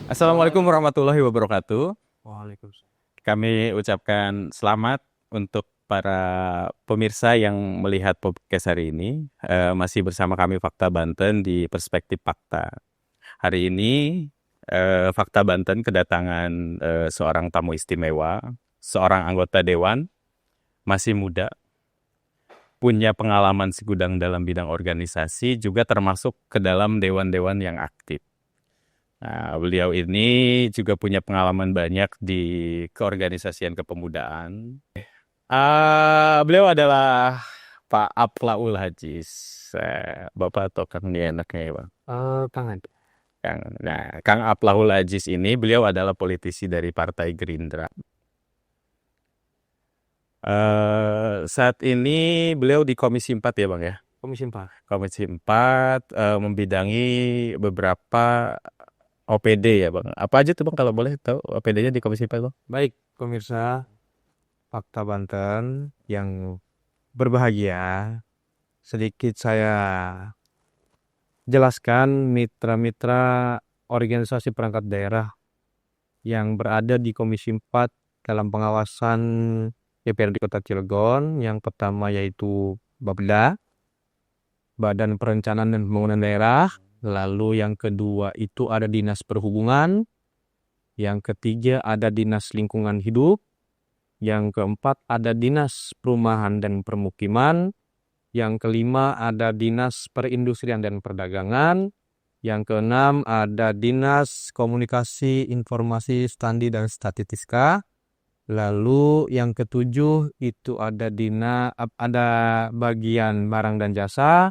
Assalamualaikum warahmatullahi wabarakatuh. Waalaikumsalam. Kami ucapkan selamat untuk para pemirsa yang melihat podcast hari ini. Masih bersama kami Fakta Banten di Perspektif Fakta. Hari ini Fakta Banten kedatangan seorang tamu istimewa, seorang anggota dewan, masih muda, punya pengalaman segudang dalam bidang organisasi, juga termasuk ke dalam dewan-dewan yang aktif. Nah, beliau ini juga punya pengalaman banyak di keorganisasian kepemudaan. Beliau adalah Pak Aplaul Hajis. Bapak atau Kang ini enaknya ya, Bang? Tangan. Kang Aplaul Hajis ini beliau adalah politisi dari Partai Gerindra. Saat ini beliau di Komisi 4 ya, Bang ya? Komisi 4. Komisi 4 membidangi beberapa OPD ya, Bang. Apa aja tuh, Bang, kalau boleh tahu OPD-nya di Komisi 4, Bang? Baik, pemirsa Fakta Banten yang berbahagia, sedikit saya jelaskan mitra-mitra organisasi perangkat daerah yang berada di Komisi 4 dalam pengawasan DPRD Kota Cilegon. Yang pertama yaitu Bapeda, Badan Perencanaan dan Pembangunan Daerah. Lalu yang kedua itu ada Dinas Perhubungan. Yang ketiga ada Dinas Lingkungan Hidup. Yang keempat ada Dinas Perumahan dan Permukiman. Yang kelima ada Dinas Perindustrian dan Perdagangan. Yang keenam ada Dinas Komunikasi, Informasi, Standi dan Statistika. Lalu yang ketujuh itu ada bagian barang dan jasa.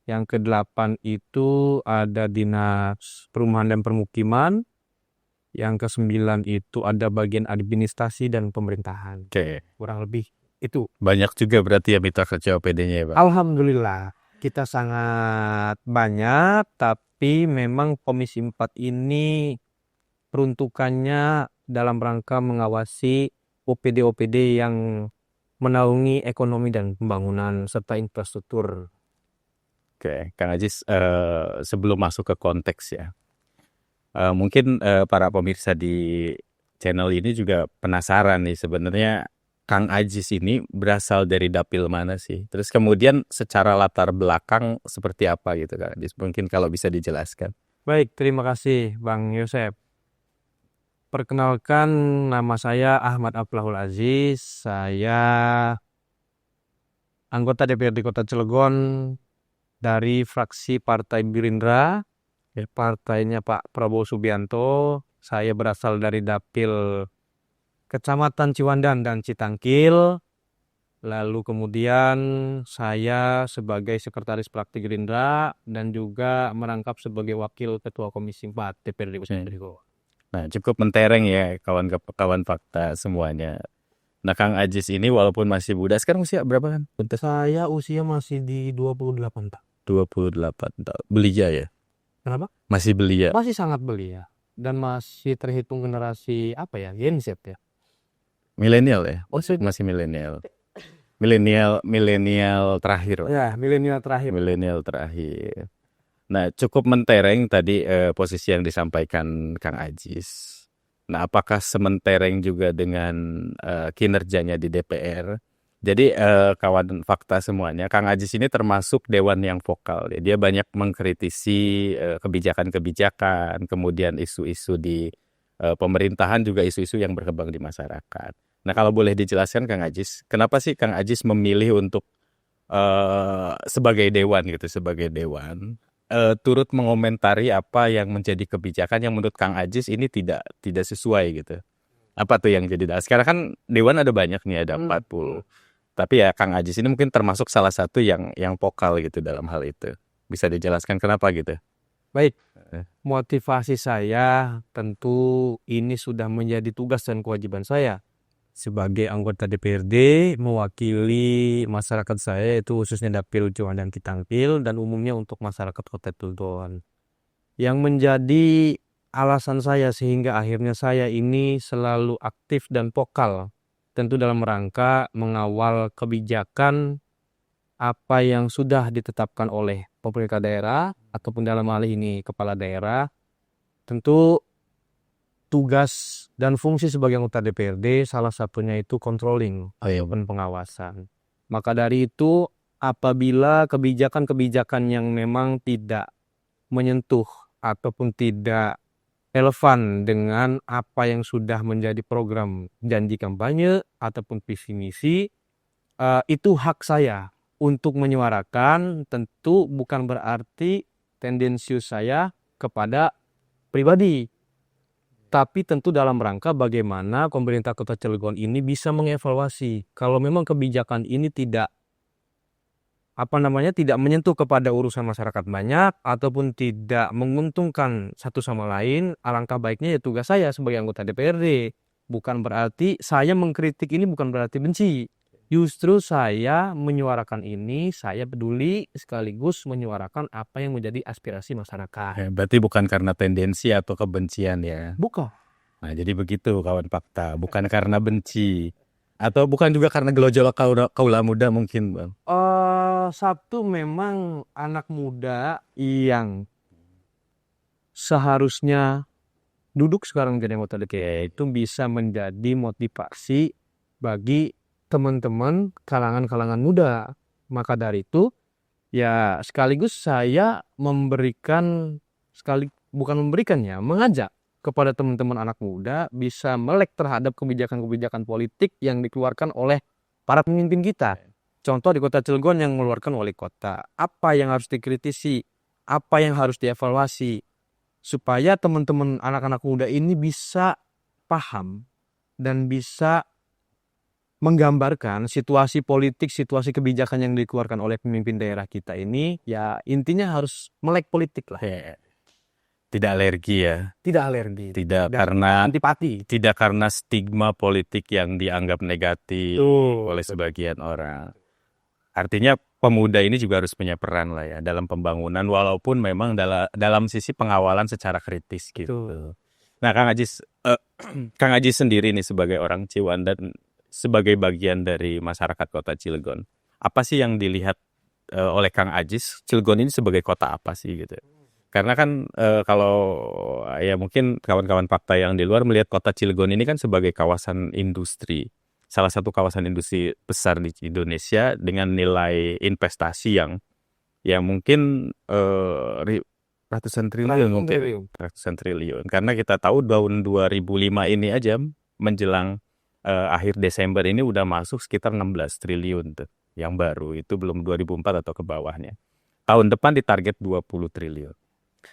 Yang kedelapan itu ada Dinas Perumahan dan Permukiman. Yang kesembilan itu ada bagian administrasi dan pemerintahan. Oke. Kurang lebih itu. Banyak juga berarti ya mitra kerja OPD-nya ya, Pak? Alhamdulillah kita sangat banyak, tapi memang Komisi 4 ini peruntukannya dalam rangka mengawasi OPD-OPD yang menaungi ekonomi dan pembangunan serta infrastruktur. Oke, Kang Ajis, sebelum masuk ke konteks ya, mungkin para pemirsa di channel ini juga penasaran nih sebenarnya Kang Ajis ini berasal dari dapil mana sih? Terus kemudian secara latar belakang seperti apa gitu, Kang Ajis? Mungkin kalau bisa dijelaskan. Baik, terima kasih Bang Yosep. Perkenalkan, nama saya Ahmad Aflahul Aziz. Saya anggota DPRD Kota Cilegon dari fraksi Partai Gerindra, partainya Pak Prabowo Subianto. Saya berasal dari dapil Kecamatan Ciwandan dan Citangkil. Lalu kemudian saya sebagai sekretaris praktik Gerindra dan juga merangkap sebagai wakil ketua Komisi 4 DPRD Kota Cilegon. Nah, cukup mentereng ya kawan-kawan fakta semuanya. Nah, Kang Ajis ini walaupun masih muda, sekarang usia berapa kan? Puntes? Saya usia masih di 28 tahun. 28 tahun. Belia ya? Kenapa? Masih belia. Masih sangat belia dan masih terhitung generasi apa ya? Gen Z ya. Milenial ya? Masih milenial. Milenial terakhir. Ya, milenial terakhir. Milenial terakhir. Nah, cukup mentereng tadi posisi yang disampaikan Kang Ajis. Nah, apakah sementereng juga dengan kinerjanya di DPR? Jadi kawan fakta semuanya, Kang Ajis ini termasuk dewan yang vokal. Ya. Dia banyak mengkritisi kebijakan-kebijakan, kemudian isu-isu di pemerintahan, juga isu-isu yang berkembang di masyarakat. Nah, kalau boleh dijelaskan Kang Ajis, kenapa sih Kang Ajis memilih untuk sebagai dewan gitu, sebagai dewan turut mengomentari apa yang menjadi kebijakan yang menurut Kang Ajis ini tidak sesuai gitu. Apa tuh yang jadi dasar? Sekarang kan dewan ada banyak nih, ada 40. Tapi ya Kang Ajis ini mungkin termasuk salah satu yang vokal gitu dalam hal itu. Bisa dijelaskan kenapa gitu? Baik, motivasi saya tentu ini sudah menjadi tugas dan kewajiban saya sebagai anggota DPRD mewakili masyarakat saya, itu khususnya Dapil Ciwandan dan Citangkil dan umumnya untuk masyarakat Kota Cilegon. Yang menjadi alasan saya sehingga akhirnya saya ini selalu aktif dan vokal tentu dalam rangka mengawal kebijakan apa yang sudah ditetapkan oleh pemerintah daerah ataupun dalam hal ini kepala daerah. Tentu tugas dan fungsi sebagai anggota DPRD salah satunya itu controlling Oh iya, dan pengawasan. Maka dari itu apabila kebijakan-kebijakan yang memang tidak menyentuh ataupun tidak relevan dengan apa yang sudah menjadi program janji kampanye ataupun visi misi, itu hak saya untuk menyuarakan. Tentu bukan berarti tendensius saya kepada pribadi, tapi tentu dalam rangka bagaimana pemerintah Kota Cilegon ini bisa mengevaluasi kalau memang kebijakan ini tidak tidak menyentuh kepada urusan masyarakat banyak ataupun tidak menguntungkan satu sama lain. Alangkah baiknya ya tugas saya sebagai anggota DPRD. Bukan berarti saya mengkritik ini, bukan berarti benci. Justru saya menyuarakan ini, saya peduli sekaligus menyuarakan apa yang menjadi aspirasi masyarakat. berarti bukan karena tendensi atau kebencian ya. Bukan. Nah, jadi begitu kawan fakta, bukan karena benci atau bukan juga karena gelojol kaula muda mungkin, Bang. Satu memang anak muda yang seharusnya duduk sekarang jadi anggota DPRD itu bisa menjadi motivasi bagi teman-teman kalangan-kalangan muda. Maka dari itu ya sekaligus saya mengajak kepada teman-teman anak muda bisa melek terhadap kebijakan-kebijakan politik yang dikeluarkan oleh para pemimpin kita. Contoh di Kota Cilegon yang mengeluarkan wali kota, apa yang harus dikritisi, apa yang harus dievaluasi, supaya teman-teman anak-anak muda ini bisa paham dan bisa menggambarkan situasi politik, situasi kebijakan yang dikeluarkan oleh pemimpin daerah kita ini. Ya intinya harus melek politik lah. Tidak alergi ya. Tidak alergi. Tidak Dan karena antipati. tidak karena stigma politik yang dianggap negatif oleh sebagian orang. Artinya pemuda ini juga harus punya peran lah ya dalam pembangunan walaupun memang dalam sisi pengawalan secara kritis gitu. Nah, Kang Ajis sendiri nih sebagai orang Ciwandan, sebagai bagian dari masyarakat Kota Cilegon, apa sih yang dilihat oleh Kang Ajis Cilegon ini sebagai kota apa sih gitu? Karena kan kalau ya mungkin kawan-kawan fakta yang di luar melihat Kota Cilegon ini kan sebagai kawasan industri, salah satu kawasan industri besar di Indonesia dengan nilai investasi yang mungkin ratusan triliun. Karena kita tahu tahun 2005 ini aja menjelang akhir Desember ini udah masuk sekitar 16 triliun tuh yang baru, itu belum 2004 atau ke bawahnya. Tahun depan ditarget 20 triliun.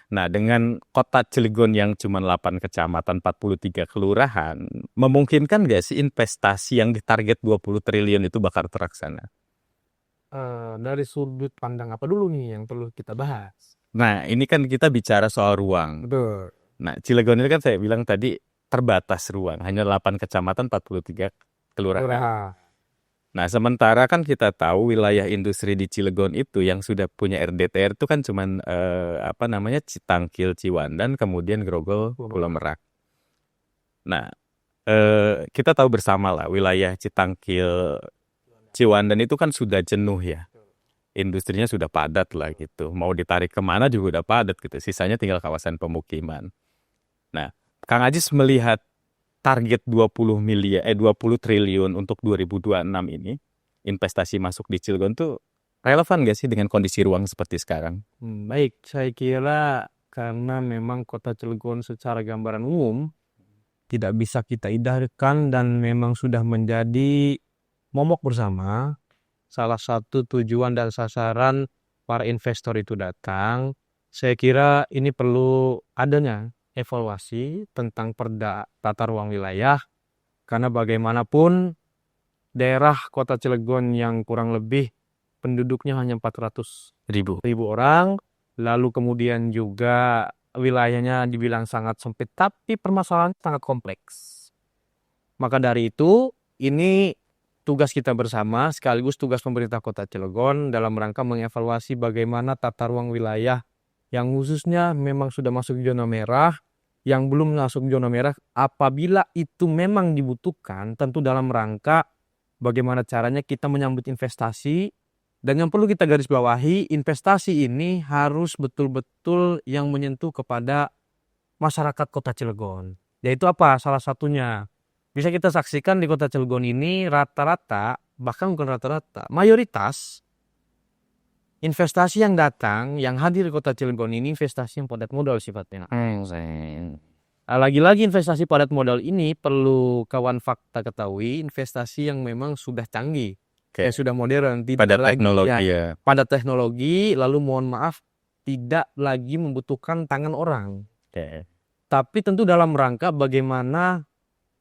Nah, dengan Kota Cilegon yang cuma 8 kecamatan, 43 kelurahan, memungkinkan nggak sih investasi yang ditarget 20 triliun itu bakal terlaksana? Dari sudut pandang apa dulu nih yang perlu kita bahas? Nah, ini kan kita bicara soal ruang. Betul. Nah, Cilegon ini kan saya bilang tadi terbatas ruang, hanya 8 kecamatan, 43 kelurahan. Nah, sementara kan kita tahu wilayah industri di Cilegon itu yang sudah punya RDTR itu kan cuman Citangkil, Ciwandan, kemudian Grogol, Pulau Merak. Nah, kita tahu bersama lah wilayah Citangkil, Ciwandan itu kan sudah jenuh ya. Industrinya sudah padat lah gitu. Mau ditarik kemana juga udah padat gitu. Sisanya tinggal kawasan pemukiman. Nah, Kang Ajis melihat target 20 triliun untuk 2026 ini, investasi masuk di Cilegon tuh relevan nggak sih dengan kondisi ruang seperti sekarang? Baik, saya kira karena memang Kota Cilegon secara gambaran umum tidak bisa kita indahkan dan memang sudah menjadi momok bersama. Salah satu tujuan dan sasaran para investor itu datang. Saya kira ini perlu adanya evaluasi tentang perda tata ruang wilayah, karena bagaimanapun daerah Kota Cilegon yang kurang lebih penduduknya hanya 400.000 orang, lalu kemudian juga wilayahnya dibilang sangat sempit, tapi permasalahan sangat kompleks. Maka dari itu, ini tugas kita bersama sekaligus tugas pemerintah Kota Cilegon dalam rangka mengevaluasi bagaimana tata ruang wilayah yang khususnya memang sudah masuk zona merah, yang belum masuk zona merah, apabila itu memang dibutuhkan, tentu dalam rangka bagaimana caranya kita menyambut investasi. Dan yang perlu kita garis bawahi, investasi ini harus betul-betul yang menyentuh kepada masyarakat Kota Cilegon. Yaitu apa? Salah satunya bisa kita saksikan di kota Cilegon ini rata-rata, bahkan bukan rata-rata, mayoritas investasi yang datang, yang hadir di kota Cilegon ini investasi yang padat modal sifatnya. Lagi-lagi investasi padat modal ini perlu kawan fakta ketahui, investasi yang memang sudah canggih, Oke. yang sudah modern, tidak Pada lagi teknologi ya. pada teknologi, lalu mohon maaf tidak lagi membutuhkan tangan orang. Oke. Tapi tentu dalam rangka bagaimana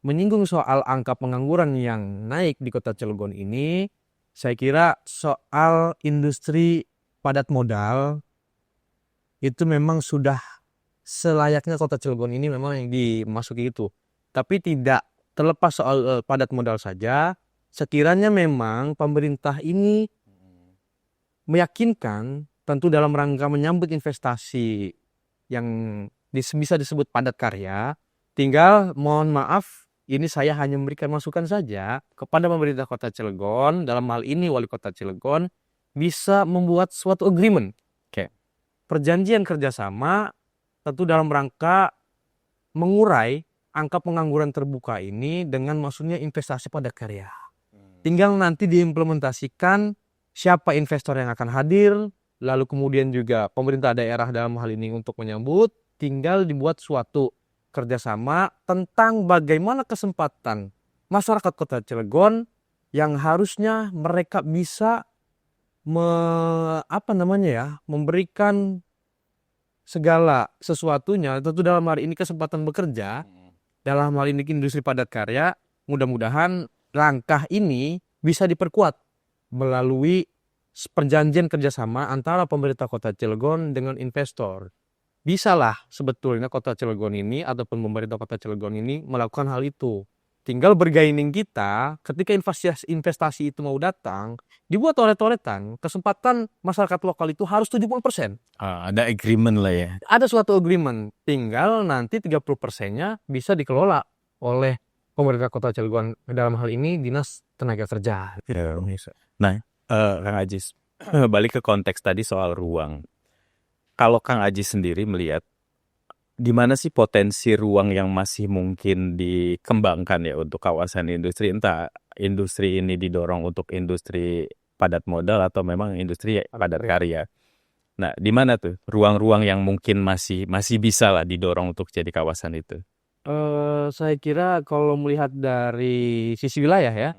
menyinggung soal angka pengangguran yang naik di kota Cilegon ini, saya kira soal industri padat modal itu memang sudah selayaknya kota Cilegon ini memang yang dimasuki itu. Tapi tidak terlepas soal padat modal saja, sekiranya memang pemerintah ini meyakinkan tentu dalam rangka menyambut investasi yang bisa disebut padat karya, tinggal mohon maaf ini saya hanya memberikan masukan saja kepada pemerintah kota Cilegon, dalam hal ini wali kota Cilegon, bisa membuat suatu agreement. Oke. Perjanjian kerjasama tentu dalam rangka mengurai angka pengangguran terbuka ini dengan maksudnya investasi padat karya. Tinggal nanti diimplementasikan siapa investor yang akan hadir, lalu kemudian juga pemerintah daerah dalam hal ini untuk menyambut, tinggal dibuat suatu kerjasama tentang bagaimana kesempatan masyarakat kota Cilegon yang harusnya mereka bisa memberikan segala sesuatunya, tentu dalam hal ini kesempatan bekerja, dalam hal ini industri padat karya, mudah-mudahan langkah ini bisa diperkuat melalui perjanjian kerjasama antara pemerintah kota Cilegon dengan investor. Bisalah sebetulnya kota Cilegon ini ataupun pemerintah kota Cilegon ini melakukan hal itu. Tinggal bergaining kita ketika investasi itu mau datang, dibuat toret-toretan, kesempatan masyarakat lokal itu harus 70%. Ada agreement lah ya. Ada suatu agreement, tinggal nanti 30%-nya bisa dikelola oleh pemerintah kota Cilegon, dalam hal ini Dinas Tenaga Kerja. Ya. Nah, Kang Ajis, balik ke konteks tadi soal ruang. Kalau Kang Ajis sendiri melihat di mana sih potensi ruang yang masih mungkin dikembangkan ya untuk kawasan industri, entah industri ini didorong untuk industri padat modal atau memang industri padat karya. Nah, di mana tuh ruang-ruang yang mungkin masih bisa lah didorong untuk jadi kawasan itu? Saya kira kalau melihat dari sisi wilayah ya,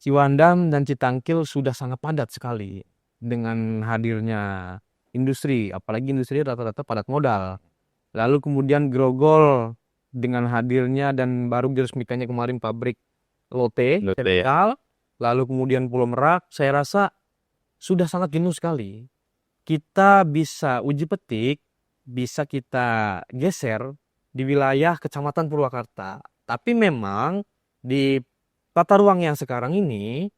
Ciwandan dan Citangkil sudah sangat padat sekali dengan hadirnya industri, apalagi industri rata-rata padat modal. Lalu kemudian Grogol dengan hadirnya dan baru diresmikannya kemarin pabrik Lotte Chemical, lalu kemudian Pulau Merak, saya rasa sudah sangat jenuh sekali. Kita bisa uji petik, bisa kita geser di wilayah Kecamatan Purwakarta. Tapi memang di tata ruang yang sekarang ini,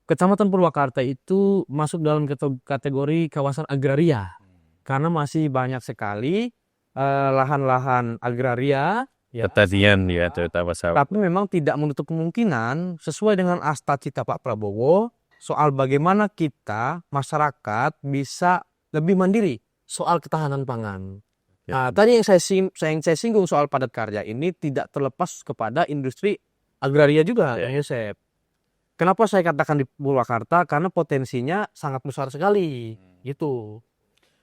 Kecamatan Purwakarta itu masuk dalam kategori kawasan agraria. Karena masih banyak sekali lahan-lahan agraria, Pertanian ya terutama sawit. tapi memang tidak menutup kemungkinan sesuai dengan asta-cita Pak Prabowo soal bagaimana kita masyarakat bisa lebih mandiri soal ketahanan pangan. Ya. Tadi yang saya singgung soal padat karya ini tidak terlepas kepada industri agraria juga, Kang Yosep. Kenapa saya katakan di Purwakarta? Karena potensinya sangat besar sekali, gitu.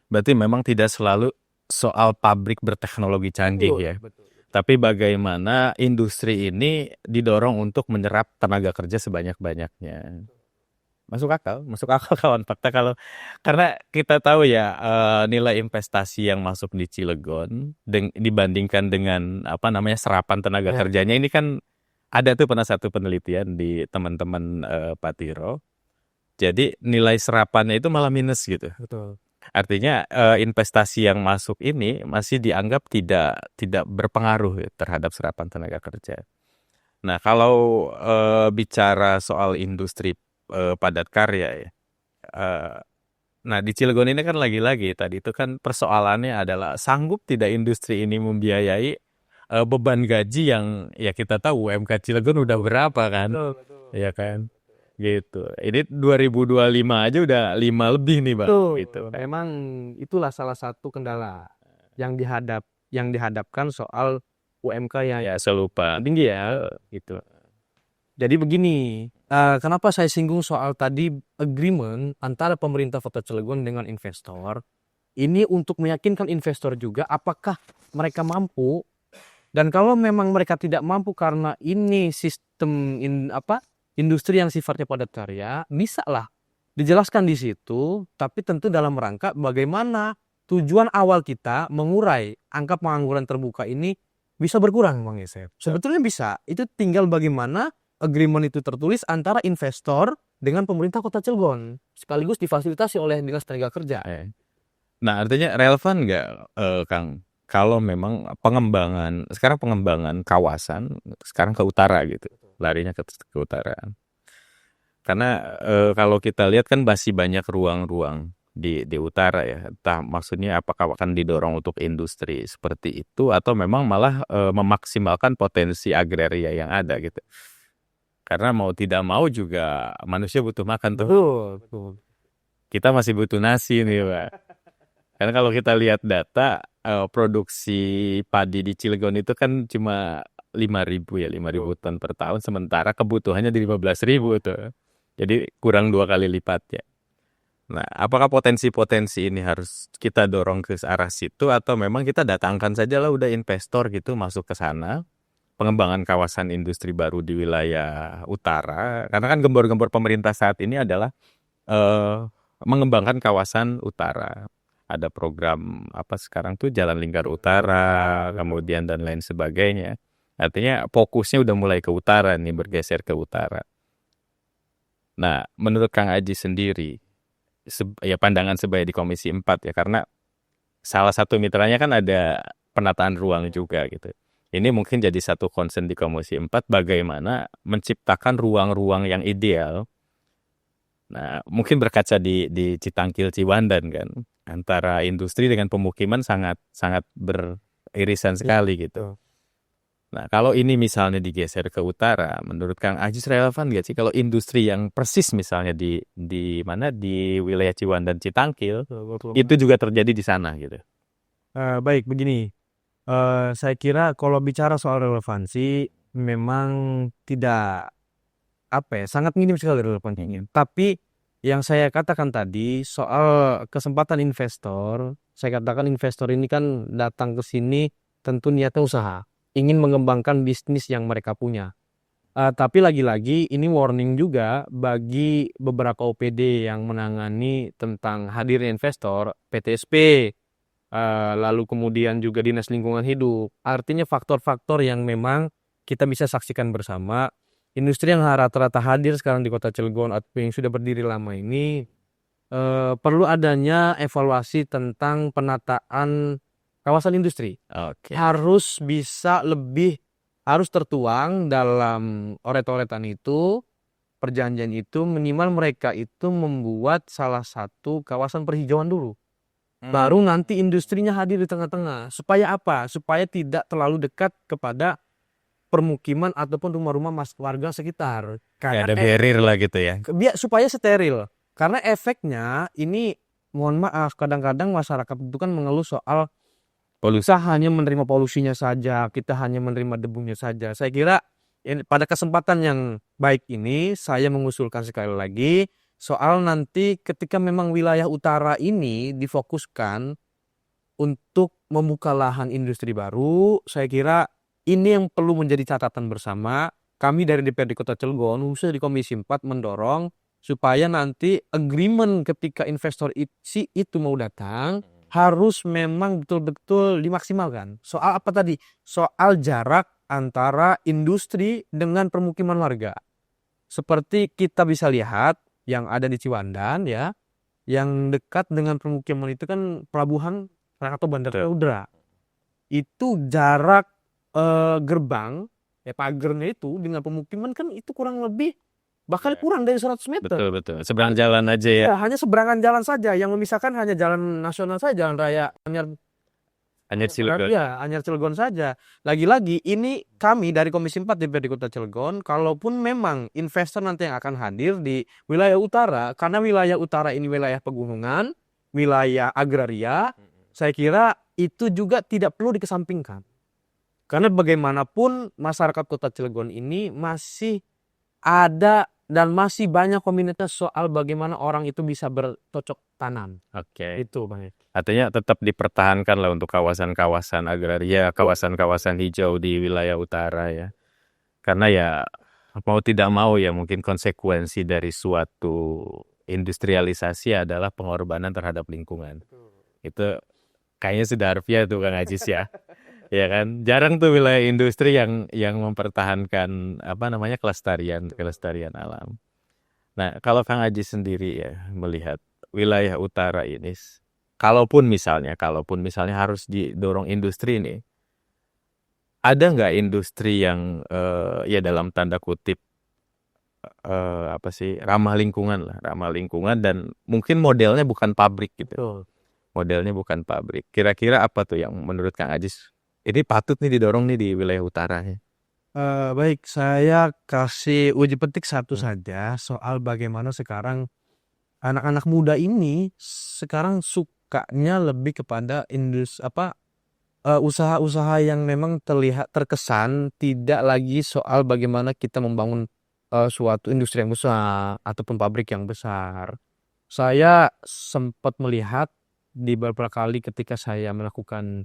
Berarti memang tidak selalu soal pabrik berteknologi canggih ya. Betul. Tapi bagaimana industri ini didorong untuk menyerap tenaga kerja sebanyak-banyaknya. Masuk akal kawan fakta karena kita tahu ya nilai investasi yang masuk di Cilegon dibandingkan dengan serapan tenaga kerjanya ini kan ada tuh pernah satu penelitian di teman-teman Pak Tiro. Jadi nilai serapannya itu malah minus gitu. Betul. Artinya investasi yang masuk ini masih dianggap tidak berpengaruh ya, terhadap serapan tenaga kerja. Nah, kalau bicara soal industri padat karya ya, nah di Cilegon ini kan lagi-lagi tadi itu kan persoalannya adalah sanggup tidak industri ini membiayai beban gaji yang ya kita tahu UMK Cilegon udah berapa kan, ya kan? Gitu. Ini 2025 aja udah 5 lebih nih, Bang. Betul. Gitu. Memang itulah salah satu kendala yang dihadapkan soal UMK yang Ya, saya lupa. tinggi ya gitu. Jadi begini, kenapa saya singgung soal tadi agreement antara pemerintah Kota Cilegon dengan investor? Ini untuk meyakinkan investor juga apakah mereka mampu, dan kalau memang mereka tidak mampu karena ini sistem industri yang sifatnya padat karya, bisa lah dijelaskan di situ, tapi tentu dalam rangka bagaimana tujuan awal kita mengurai angka pengangguran terbuka ini bisa berkurang, Bang Yesef. Sebetulnya bisa, itu tinggal bagaimana agreement itu tertulis antara investor dengan pemerintah Kota Cilegon, sekaligus difasilitasi oleh Dinas Tenaga Kerja. Nah, artinya relevan nggak, Kang, kalau memang sekarang pengembangan kawasan sekarang ke utara gitu, larinya ke utara. Karena kalau kita lihat kan masih banyak ruang-ruang di utara ya. Entah maksudnya apakah akan didorong untuk industri seperti itu atau memang malah memaksimalkan potensi agraria yang ada gitu. Karena mau tidak mau juga manusia butuh makan tuh. Betul. Kita masih butuh nasi nih, Pak. Karena kalau kita lihat data produksi padi di Cilegon itu kan cuma 5.000 ton per tahun, sementara kebutuhannya di 15.000 tuh. Jadi kurang 2 kali lipat ya. Nah, apakah potensi-potensi ini harus kita dorong ke arah situ atau memang kita datangkan saja lah udah investor gitu masuk ke sana, pengembangan kawasan industri baru di wilayah utara. Karena kan gembor-gembor pemerintah saat ini adalah mengembangkan kawasan utara. Ada program apa sekarang tuh Jalan Lingkar Utara, kemudian dan lain sebagainya. Artinya fokusnya udah mulai ke utara nih, bergeser ke utara. Nah, menurut Kang Aji sendiri, ya pandangan sebagai di Komisi 4 ya, karena salah satu mitranya kan ada penataan ruang juga gitu. Ini mungkin jadi satu concern di Komisi 4, bagaimana menciptakan ruang-ruang yang ideal. Nah, mungkin berkaca di Citangkil Ciwandan kan, antara industri dengan pemukiman sangat sangat beririsan sekali gitu. Nah, kalau ini misalnya digeser ke utara, menurut Kang Ajis relevan nggak sih kalau industri yang persis misalnya di mana di wilayah Ciwandan Citangkil itu juga terjadi di sana gitu. Baik, begini. Saya kira kalau bicara soal relevansi memang tidak sangat minim sekali relevansinya. Tapi yang saya katakan tadi soal kesempatan investor, saya katakan investor ini kan datang ke sini tentu niatnya usaha, ingin mengembangkan bisnis yang mereka punya. Tapi lagi-lagi ini warning juga bagi beberapa OPD yang menangani tentang hadirnya investor, PTSP, lalu kemudian juga Dinas Lingkungan Hidup. Artinya faktor-faktor yang memang kita bisa saksikan bersama. Industri yang rata-rata hadir sekarang di Kota Cilegon atau yang sudah berdiri lama ini perlu adanya evaluasi tentang penataan kawasan industri. Oke. Harus bisa lebih, harus tertuang dalam oret-oretan itu, perjanjian itu, minimal mereka itu membuat salah satu kawasan perhijauan dulu. Baru nanti industrinya hadir di tengah-tengah. Supaya apa? Supaya tidak terlalu dekat kepada permukiman ataupun rumah-rumah warga sekitar. Kayak ada barrier lah gitu ya. Supaya steril. Karena efeknya ini, mohon maaf, kadang-kadang masyarakat itu kan mengeluh soal Polusi. kita hanya menerima polusinya saja, kita hanya menerima debunya saja. Saya kira pada kesempatan yang baik ini, saya mengusulkan sekali lagi soal nanti ketika memang wilayah utara ini difokuskan untuk membuka lahan industri baru, saya kira ini yang perlu menjadi catatan bersama. Kami dari DPRD Kota Cilegon, khususnya di Komisi 4, mendorong supaya nanti agreement ketika investor itu mau datang, harus memang betul-betul dimaksimalkan. Soal apa tadi? Soal jarak antara industri dengan permukiman warga. Seperti kita bisa lihat yang ada di Ciwandan ya, yang dekat dengan permukiman itu kan pelabuhan atau Bandara Udara. Itu jarak gerbang ya, pagernya itu dengan pemukiman kan itu kurang lebih bahkan kurang dari 100 meter. Betul. Seberang jalan aja ya. Ya, hanya seberangan jalan saja, yang memisahkan hanya jalan nasional saja, jalan raya Anyar Cilegon. Ya, Anyar Cilegon saja. Lagi-lagi ini kami dari Komisi 4 DPRD Kota Cilegon, kalaupun memang investor nanti yang akan hadir di wilayah utara, karena wilayah utara ini wilayah pegunungan, wilayah agraria, saya kira itu juga tidak perlu dikesampingkan. Karena bagaimanapun masyarakat Kota Cilegon ini masih ada dan masih banyak komunitas soal bagaimana orang itu bisa bercocok tanam. Oke. Itu Bang. Artinya tetap dipertahankan lah untuk kawasan-kawasan agraria, kawasan-kawasan hijau di wilayah utara ya. Karena ya mau tidak mau ya mungkin konsekuensi dari suatu industrialisasi adalah pengorbanan terhadap lingkungan. Itu kayaknya sudah harfiah tuh Kang Ajis ya. Ya kan, jarang tuh wilayah industri yang mempertahankan apa namanya kelestarian alam. Nah, kalau Kang Ajis sendiri ya melihat wilayah utara ini, kalaupun misalnya harus didorong industri ini, ada nggak industri yang ya dalam tanda kutip apa sih ramah lingkungan dan mungkin modelnya bukan pabrik gitu. Betul. Modelnya bukan pabrik. Kira-kira apa tuh yang menurut Kang Ajis ini patut nih didorong nih di wilayah utaranya? Baik, saya kasih uji petik satu saja soal bagaimana sekarang anak-anak muda ini sekarang sukanya lebih kepada usaha-usaha yang memang terkesan tidak lagi soal bagaimana kita membangun suatu industri yang besar ataupun pabrik yang besar. Saya sempat melihat di beberapa kali ketika saya melakukan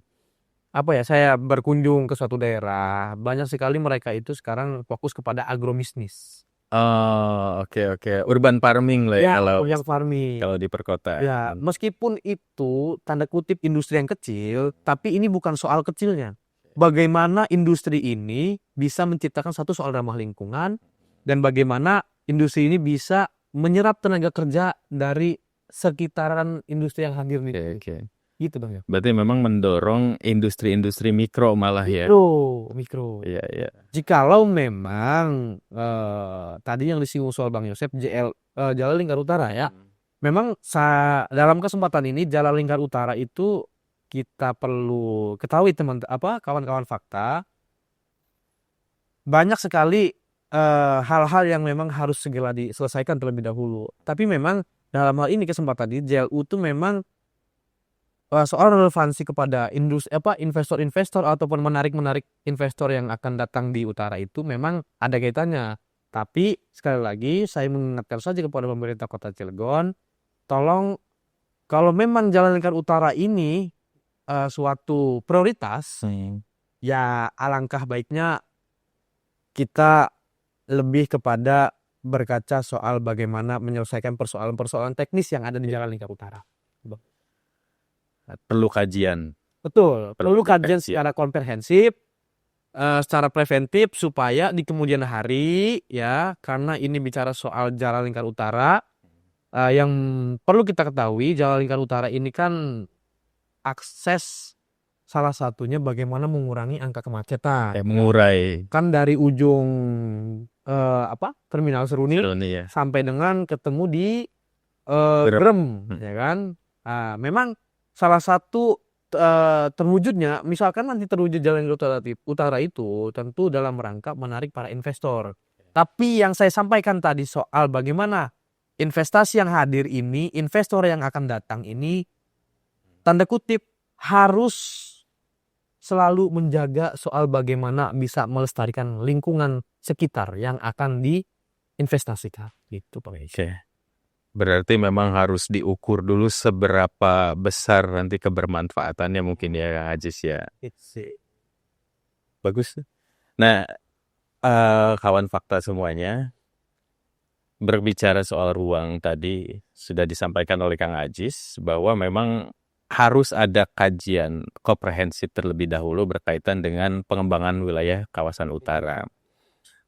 saya berkunjung ke suatu daerah, banyak sekali mereka itu sekarang fokus kepada agrobisnis. Oh, oke. Urban farming lah ya Yang farming. kalau di perkotaan. Ya, meskipun itu tanda kutip industri yang kecil, tapi ini bukan soal kecilnya. Bagaimana industri ini bisa menciptakan satu soal ramah lingkungan dan bagaimana industri ini bisa menyerap tenaga kerja dari sekitaran industri yang hadir nih. Oke. Gitu dong ya. Berarti memang mendorong industri-industri mikro malah ya. Mikro. Iya. Jikalau memang tadi yang disinggung soal Bang Yosep Jalan Lingkar Utara ya. Memang dalam kesempatan ini Jalan Lingkar Utara itu kita perlu ketahui kawan-kawan fakta, banyak sekali hal-hal yang memang harus segera diselesaikan terlebih dahulu. Tapi memang dalam hal ini kesempatan di JLU itu memang soal relevansi kepada investor-investor ataupun menarik investor yang akan datang di utara itu memang ada kaitannya. Tapi sekali lagi saya mengingatkan saja kepada pemerintah Kota Cilegon, tolong kalau memang Jalan Lingkar Utara ini suatu prioritas, ya alangkah baiknya kita lebih kepada berkaca soal bagaimana menyelesaikan persoalan-persoalan teknis yang ada di Jalan Lingkar Utara. Perlu kajian. Betul, perlu kajian secara komprehensif, secara preventif supaya di kemudian hari ya, karena ini bicara soal Jalan Lingkar Utara, yang perlu kita ketahui Jalan Lingkar Utara ini kan akses salah satunya bagaimana mengurangi angka kemacetan. Mengurai. Kan dari ujung Terminal Seruni ya. sampai dengan ketemu di Grem, ya kan? Memang salah satu terwujudnya, misalkan nanti terwujud Jalan Lingkar Utara itu tentu dalam rangka menarik para investor. Tapi yang saya sampaikan tadi soal bagaimana investasi yang hadir ini, investor yang akan datang ini, tanda kutip harus selalu menjaga soal bagaimana bisa melestarikan lingkungan sekitar yang akan diinvestasikan. Gitu Pak. Oke. Berarti memang harus diukur dulu seberapa besar nanti kebermanfaatannya mungkin ya Ajis ya. Bagus. Nah, kawan fakta semuanya, berbicara soal ruang tadi sudah disampaikan oleh Kang Ajis bahwa memang harus ada kajian komprehensif terlebih dahulu berkaitan dengan pengembangan wilayah kawasan utara.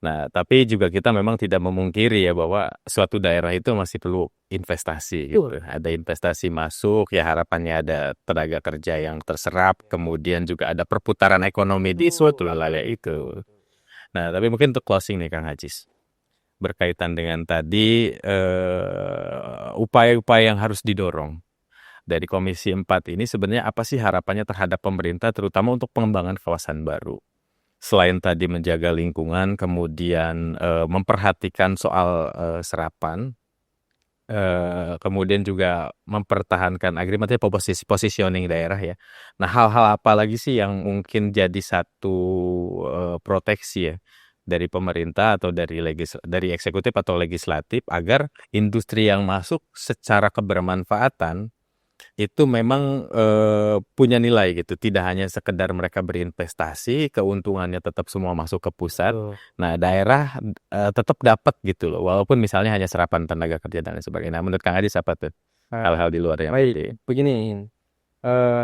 Nah, tapi juga kita memang tidak memungkiri ya bahwa suatu daerah itu masih perlu investasi gitu. Ada investasi masuk, ya harapannya ada tenaga kerja yang terserap, kemudian juga ada perputaran ekonomi di suatu wilayah itu. Nah, tapi mungkin untuk closing nih Kang Ajis, berkaitan dengan tadi upaya-upaya yang harus didorong dari Komisi 4 ini sebenarnya apa sih harapannya terhadap pemerintah terutama untuk pengembangan kawasan baru? Selain tadi menjaga lingkungan, kemudian memperhatikan soal serapan, kemudian juga mempertahankan agreementnya positioning daerah ya. Nah, hal-hal apa lagi sih yang mungkin jadi satu proteksi ya dari pemerintah atau dari eksekutif atau legislatif agar industri yang masuk secara kebermanfaatan itu memang punya nilai gitu, tidak hanya sekedar mereka berinvestasi, keuntungannya tetap semua masuk ke pusat. Betul. Nah, daerah tetap dapat gitu loh, walaupun misalnya hanya serapan tenaga kerja dan lain sebagainya. Nah, menurut Kang Adis apa tuh Nah, hal-hal di luar yang baik, penting? begini.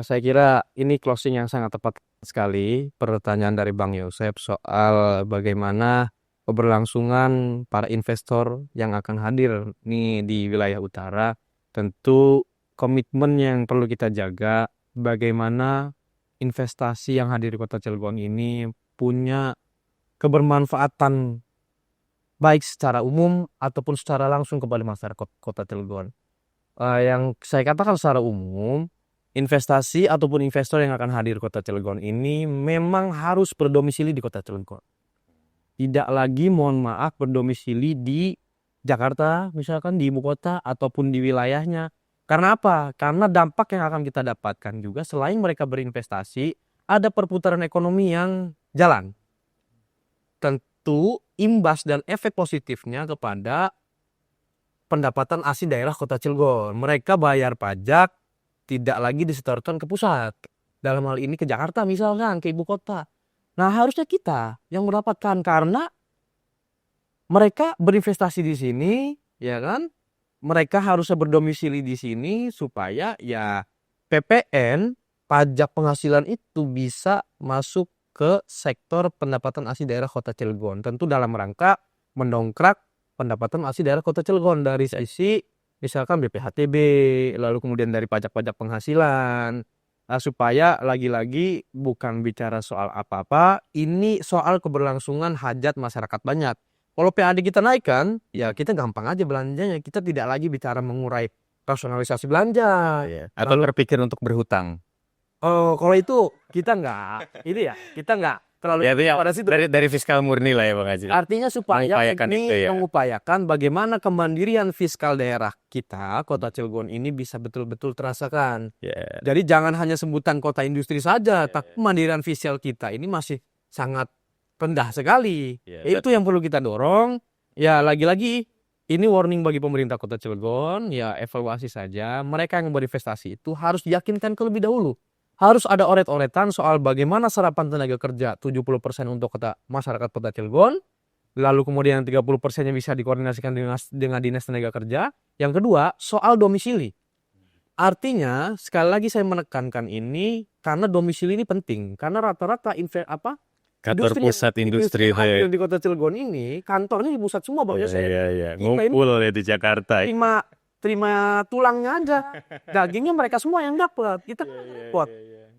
Saya kira ini closing yang sangat tepat sekali pertanyaan dari Bang Yosep soal bagaimana keberlangsungan para investor yang akan hadir nih di wilayah utara. Tentu komitmen yang perlu kita jaga bagaimana investasi yang hadir di Kota Cilegon ini punya kebermanfaatan baik secara umum ataupun secara langsung kepada masyarakat Kota Cilegon. Yang saya katakan secara umum, investasi ataupun investor yang akan hadir Kota Cilegon ini memang harus berdomisili di Kota Cilegon. Tidak lagi, mohon maaf, berdomisili di Jakarta, misalkan di ibu kota ataupun di wilayahnya. Karena apa? Karena dampak yang akan kita dapatkan juga selain mereka berinvestasi, ada perputaran ekonomi yang jalan. Tentu imbas dan efek positifnya kepada pendapatan asli daerah Kota Cilegon. Mereka bayar pajak tidak lagi disetorkan ke pusat. Dalam hal ini ke Jakarta misalkan, ke ibu kota. Nah, harusnya kita yang mendapatkan karena mereka berinvestasi di sini, ya kan? Mereka harusnya berdomisili di sini supaya ya PPN, pajak penghasilan itu bisa masuk ke sektor pendapatan asli daerah Kota Cilegon. Tentu dalam rangka mendongkrak pendapatan asli daerah Kota Cilegon dari sisi misalkan BPHTB, lalu kemudian dari pajak-pajak penghasilan. Supaya lagi-lagi bukan bicara soal apa-apa, ini soal keberlangsungan hajat masyarakat banyak. Kalau PAD kita naikkan, ya kita gampang aja belanjanya. Kita tidak lagi bicara mengurai rasionalisasi belanja. Atau terpikir untuk berhutang? Oh, kalau itu kita nggak, ini ya, kita nggak terlalu Ya, itu ya pada situ. dari fiskal murni lah ya Bang Haji. Artinya supaya Mengupayakan ini itu ya. mengupayakan bagaimana kemandirian fiskal daerah kita, Kota Cilegon ini bisa betul-betul terasakan. Ya. Jadi jangan hanya sebutan kota industri saja, tapi kemandirian fiskal kita ini masih sangat rendah sekali. Ya, Itu yang perlu kita dorong. Ya lagi-lagi ini warning bagi pemerintah Kota Cilegon, ya evaluasi saja. Mereka yang berinvestasi itu harus diyakinkan terlebih dahulu. Harus ada oret-oretan soal bagaimana serapan tenaga kerja 70% untuk masyarakat Kota Cilegon. Lalu kemudian 30%-nya bisa dikoordinasikan dengan Dinas Tenaga Kerja. Yang kedua, soal domisili. Artinya, sekali lagi saya menekankan ini karena domisili ini penting. Karena rata-rata kantor pusat industri yang hadir di Kota Cilegon ini, kantornya di pusat semua Bang Yosef. Iya. Ngumpul ya di Jakarta. Terima tulangnya aja. Dagingnya mereka semua yang dapat. Kita dapat.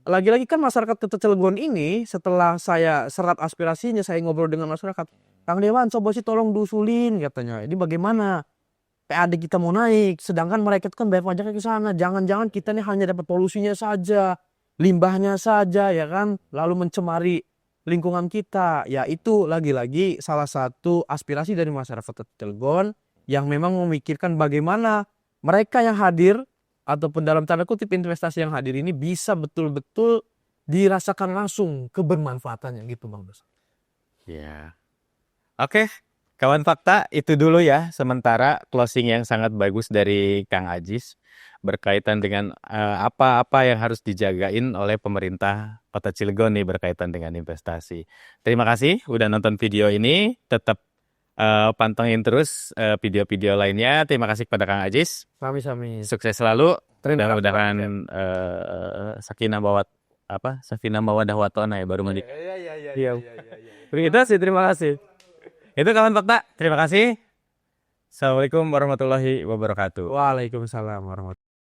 Lagi-lagi kan masyarakat Kota Cilegon ini setelah saya serap aspirasinya, saya ngobrol dengan masyarakat. Kang Dewan, coba sih tolong diusulin katanya. Ini bagaimana PAD kita mau naik, sedangkan mereka itu kan bayar pajaknya ke sana. Jangan-jangan kita nih hanya dapat polusinya saja, limbahnya saja, ya kan, lalu mencemari lingkungan kita. Ya itu lagi-lagi salah satu aspirasi dari masyarakat Kota Cilegon yang memang memikirkan bagaimana mereka yang hadir ataupun dalam tanda kutip investasi yang hadir ini bisa betul-betul dirasakan langsung kebermanfaatannya gitu Bang Dos. Ya. Oke, kawan fakta itu dulu ya sementara closing yang sangat bagus dari Kang Ajis berkaitan dengan apa-apa yang harus dijagain oleh pemerintah Kota Cilegon nih berkaitan dengan investasi. Terima kasih udah nonton video ini, tetap pantengin terus video-video lainnya. Terima kasih kepada Kang Ajis. Sami-sami. Sukses selalu. Mudah-mudahan sakinah mawadah watona ya baru menikah. Iya. Begitu sih, terima kasih. Itu kawan fakta. Terima kasih. Assalamualaikum warahmatullahi wabarakatuh. Waalaikumsalam warahmatullahi wabarakatuh.